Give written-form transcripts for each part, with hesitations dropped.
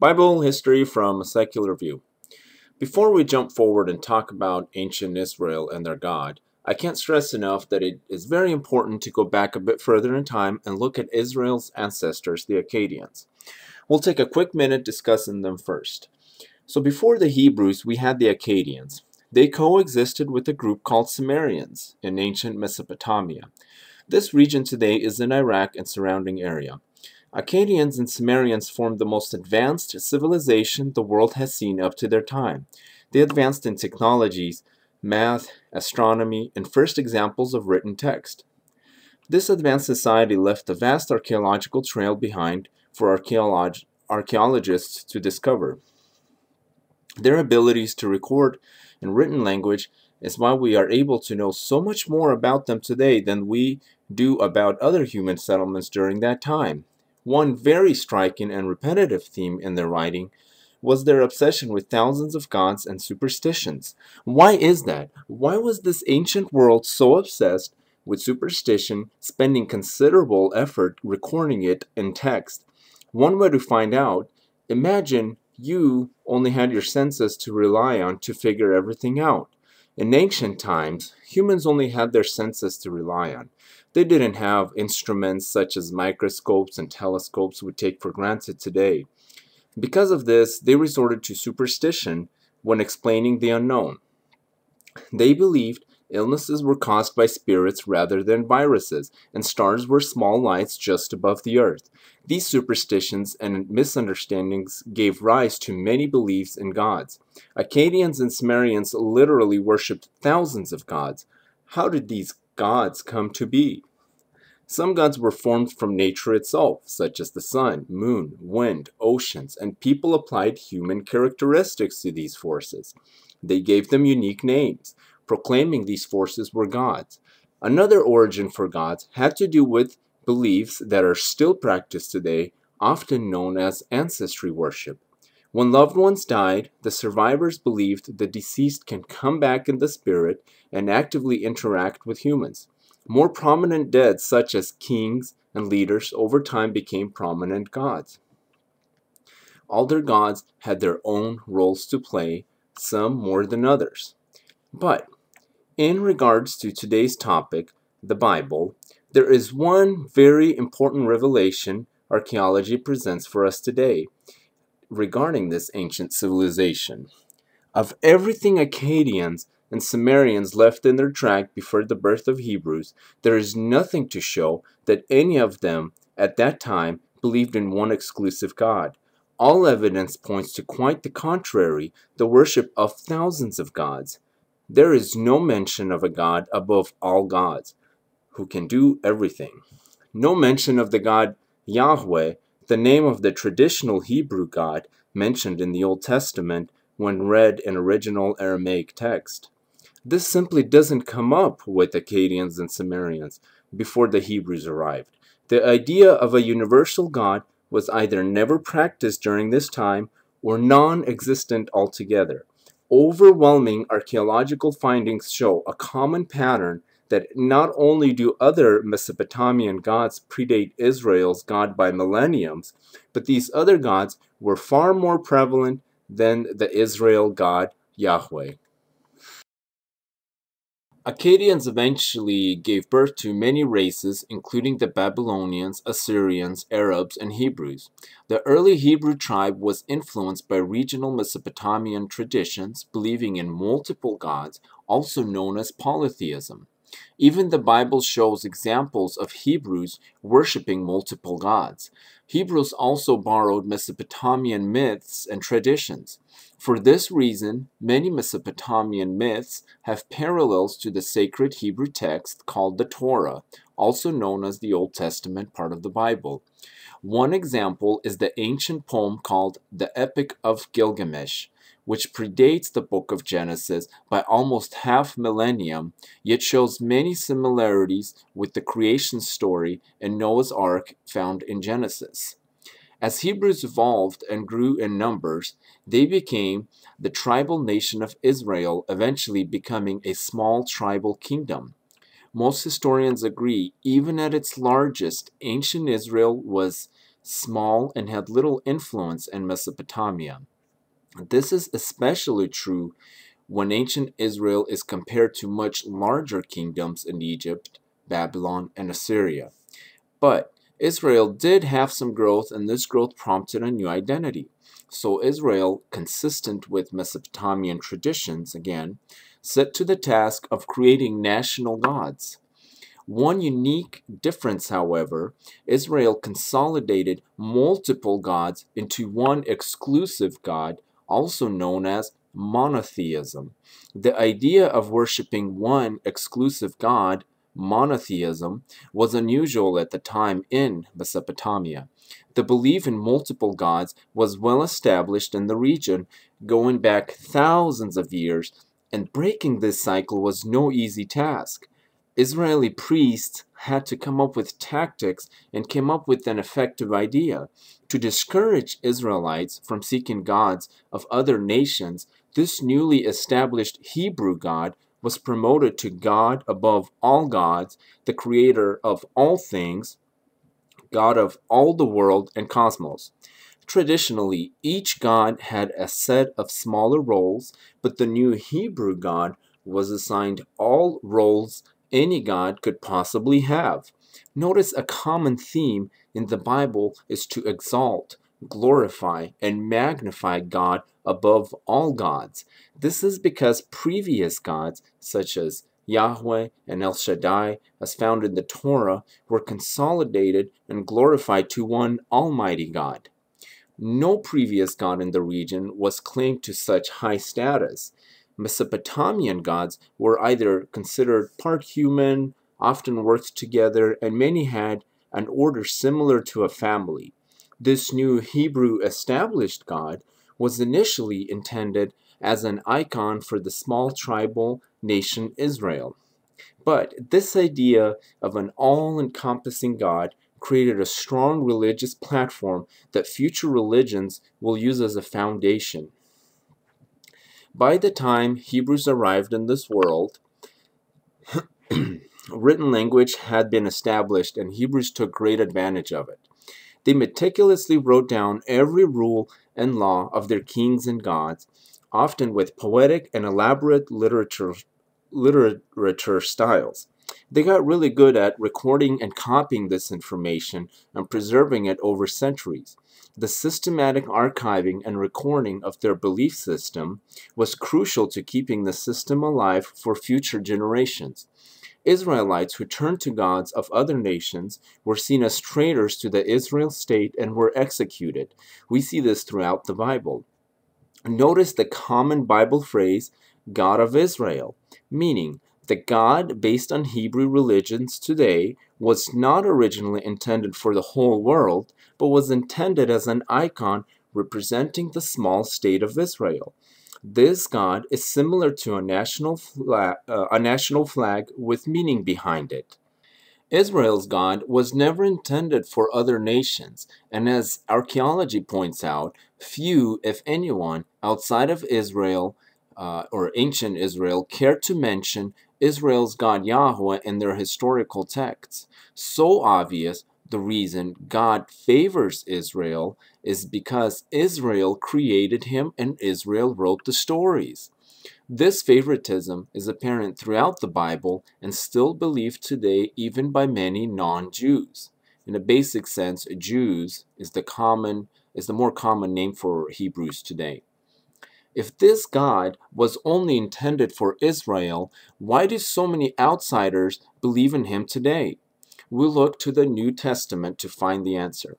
Bible history from a secular view. Before we jump forward and talk about ancient Israel and their God, I can't stress enough that it is very important to go back a bit further in time and look at Israel's ancestors, the Akkadians. We'll take a quick minute discussing them first. So before the Hebrews, we had the Akkadians. They coexisted with a group called Sumerians in ancient Mesopotamia. This region today is in Iraq and surrounding area. Akkadians and Sumerians formed the most advanced civilization the world has seen up to their time. They advanced in technologies, math, astronomy, and first examples of written text. This advanced society left a vast archaeological trail behind for archaeologists to discover. Their abilities to record in written language is why we are able to know so much more about them today than we do about other human settlements during that time. One very striking and repetitive theme in their writing was their obsession with thousands of gods and superstitions. Why is that? Why was this ancient world so obsessed with superstition, spending considerable effort recording it in text? One way to find out, imagine you only had your senses to rely on to figure everything out. In ancient times, humans only had their senses to rely on. They didn't have instruments such as microscopes and telescopes we take for granted today. Because of this, they resorted to superstition when explaining the unknown. They believed illnesses were caused by spirits rather than viruses, and stars were small lights just above the earth. These superstitions and misunderstandings gave rise to many beliefs in gods. Akkadians and Sumerians literally worshipped thousands of gods. How did these gods come to be? Some gods were formed from nature itself, such as the sun, moon, wind, oceans, and people applied human characteristics to these forces. They gave them unique names, proclaiming these forces were gods. Another origin for gods had to do with beliefs that are still practiced today, often known as ancestry worship. When loved ones died, the survivors believed the deceased can come back in the spirit and actively interact with humans. More prominent dead, such as kings and leaders, over time became prominent gods. All their gods had their own roles to play, some more than others. But in regards to today's topic, the Bible, there is one very important revelation archaeology presents for us today regarding this ancient civilization. Of everything Akkadians and Sumerians left in their track before the birth of Hebrews, there is nothing to show that any of them at that time believed in one exclusive God. All evidence points to quite the contrary, the worship of thousands of gods. There is no mention of a God above all gods, who can do everything. No mention of the God Yahwe, the name of the traditional Hebrew God mentioned in the Old Testament when read in original Aramaic text. This simply doesn't come up with Akkadians and Sumerians before the Hebrews arrived. The idea of a universal God was either never practiced during this time or non-existent altogether. Overwhelming archaeological findings show a common pattern that not only do other Mesopotamian gods predate Israel's God by millenniums, but these other gods were far more prevalent than the Israel God Yahweh. Akkadians eventually gave birth to many races, including the Babylonians, Assyrians, Arabs, and Hebrews. The early Hebrew tribe was influenced by regional Mesopotamian traditions, believing in multiple gods, also known as polytheism. Even the Bible shows examples of Hebrews worshipping multiple gods. Hebrews also borrowed Mesopotamian myths and traditions. For this reason, many Mesopotamian myths have parallels to the sacred Hebrew text called the Torah, also known as the Old Testament part of the Bible. One example is the ancient poem called the Epic of Gilgamesh, which predates the book of Genesis by almost half millennium, yet shows many similarities with the creation story and Noah's Ark found in Genesis. As Hebrews evolved and grew in numbers, they became the tribal nation of Israel, eventually becoming a small tribal kingdom. Most historians agree, even at its largest, ancient Israel was small, and had little influence in Mesopotamia. This is especially true when ancient Israel is compared to much larger kingdoms in Egypt, Babylon, and Assyria. But Israel did have some growth, and this growth prompted a new identity. So Israel, consistent with Mesopotamian traditions, again, set to the task of creating national gods. One unique difference, however, Israel consolidated multiple gods into one exclusive God, also known as monotheism. The idea of worshiping one exclusive God, monotheism, was unusual at the time in Mesopotamia. The belief in multiple gods was well established in the region, going back thousands of years, and breaking this cycle was no easy task. Israeli priests had to come up with tactics and came up with an effective idea. To discourage Israelites from seeking gods of other nations, this newly established Hebrew God was promoted to God above all gods, the creator of all things, God of all the world and cosmos. Traditionally, each god had a set of smaller roles, but the new Hebrew God was assigned all roles any god could possibly have. Notice a common theme in the Bible is to exalt, glorify, and magnify God above all gods. This is because previous gods, such as Yahwe and El Shaddai, as found in the Torah, were consolidated and glorified to one almighty God. No previous god in the region was claimed to such high status. Mesopotamian gods were either considered part human, often worked together, and many had an order similar to a family. This new Hebrew established god was initially intended as an icon for the small tribal nation Israel. But this idea of an all-encompassing God created a strong religious platform that future religions will use as a foundation. By the time Hebrews arrived in this world, written language had been established and Hebrews took great advantage of it. They meticulously wrote down every rule and law of their kings and gods, often with poetic and elaborate literature styles. They got really good at recording and copying this information and preserving it over centuries. The systematic archiving and recording of their belief system was crucial to keeping the system alive for future generations. Israelites who turned to gods of other nations were seen as traitors to the Israel state and were executed. We see this throughout the Bible. Notice the common Bible phrase, God of Israel, meaning the God based on Hebrew religions today was not originally intended for the whole world, but was intended as an icon representing the small state of Israel. This God is similar to a national flag with meaning behind it. Israel's God was never intended for other nations, and as archaeology points out, few, if anyone, outside of Israel or ancient Israel cared to mention Israel's God Yahweh in their historical texts. So obvious, the reason God favors Israel is because Israel created him and Israel wrote the stories. This favoritism is apparent throughout the Bible and still believed today even by many non-Jews. In a basic sense, Jews is the more common name for Hebrews today. If this God was only intended for Israel, why do so many outsiders believe in him today? We'll look to the New Testament to find the answer.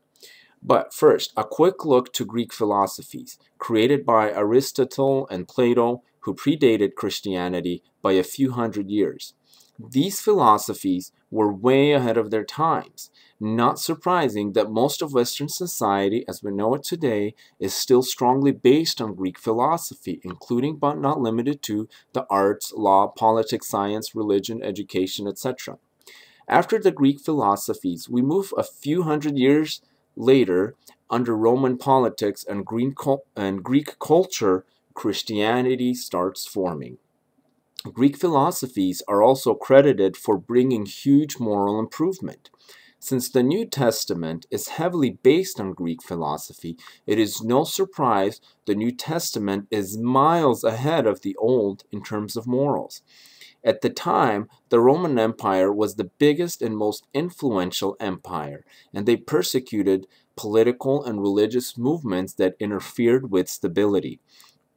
But first, a quick look to Greek philosophies, created by Aristotle and Plato, who predated Christianity by a few hundred years. These philosophies were way ahead of their times. Not surprising that most of Western society, as we know it today, is still strongly based on Greek philosophy, including but not limited to the arts, law, politics, science, religion, education, etc. After the Greek philosophies, we move a few hundred years later, under Roman politics and Greek culture, Christianity starts forming. Greek philosophies are also credited for bringing huge moral improvement. Since the New Testament is heavily based on Greek philosophy, it is no surprise the New Testament is miles ahead of the Old in terms of morals. At the time, the Roman Empire was the biggest and most influential empire, and they persecuted political and religious movements that interfered with stability.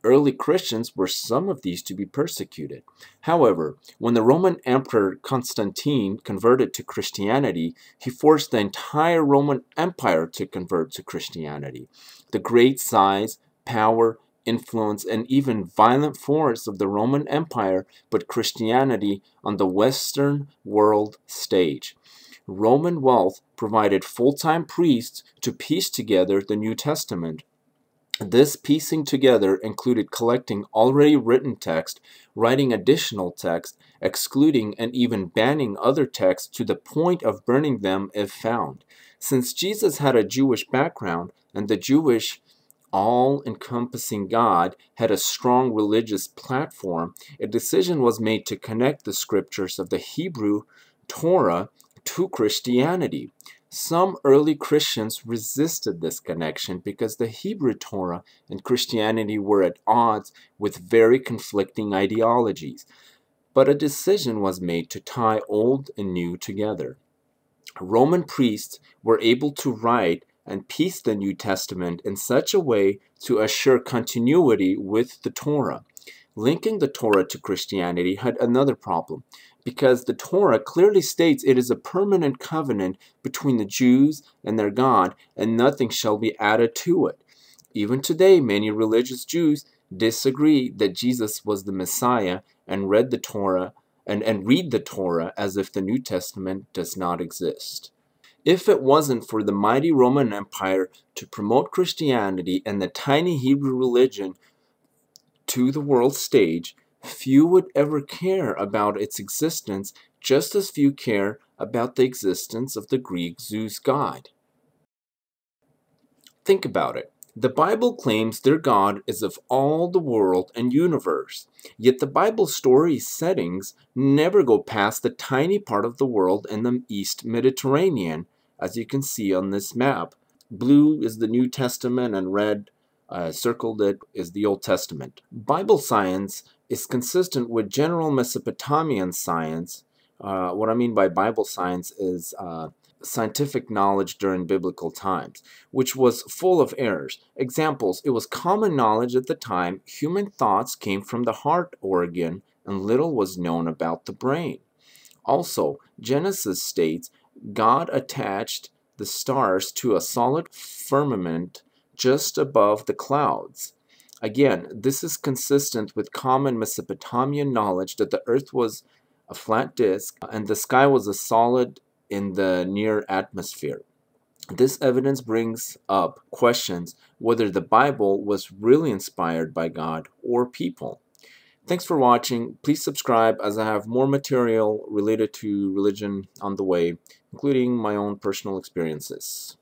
Early Christians were some of these to be persecuted. However, when the Roman Emperor Constantine converted to Christianity, he forced the entire Roman Empire to convert to Christianity. The great size, power, influence, and even violent force of the Roman Empire put Christianity on the Western world stage. Roman wealth provided full-time priests to piece together the New Testament. This piecing together included collecting already written text, writing additional text, excluding and even banning other texts to the point of burning them if found. Since Jesus had a Jewish background and the Jewish all-encompassing God had a strong religious platform, a decision was made to connect the scriptures of the Hebrew Torah to Christianity. Some early Christians resisted this connection because the Hebrew Torah and Christianity were at odds with very conflicting ideologies. But a decision was made to tie old and new together. Roman priests were able to write and piece the New Testament in such a way to assure continuity with the Torah. Linking the Torah to Christianity had another problem, because the Torah clearly states it is a permanent covenant between the Jews and their God, and nothing shall be added to it. Even today, many religious Jews disagree that Jesus was the Messiah and read the Torah and read the Torah as if the New Testament does not exist. If it wasn't for the mighty Roman Empire to promote Christianity and the tiny Hebrew religion to the world stage, few would ever care about its existence, just as few care about the existence of the Greek Zeus god. Think about it. The Bible claims their God is of all the world and universe, yet the Bible story settings never go past the tiny part of the world in the East Mediterranean, as you can see on this map. Blue is the New Testament and red circled it is the Old Testament. Bible science is consistent with general Mesopotamian science. What I mean by Bible science is scientific knowledge during biblical times, which was full of errors. Examples: it was common knowledge at the time human thoughts came from the heart organ and little was known about the brain. Also, Genesis states God attached the stars to a solid firmament just above the clouds. Again, this is consistent with common Mesopotamian knowledge that the earth was a flat disk and the sky was a solid in the near atmosphere. This evidence brings up questions whether the Bible was really inspired by God or people. Thanks for watching. Please subscribe as I have more material related to religion on the way, including my own personal experiences.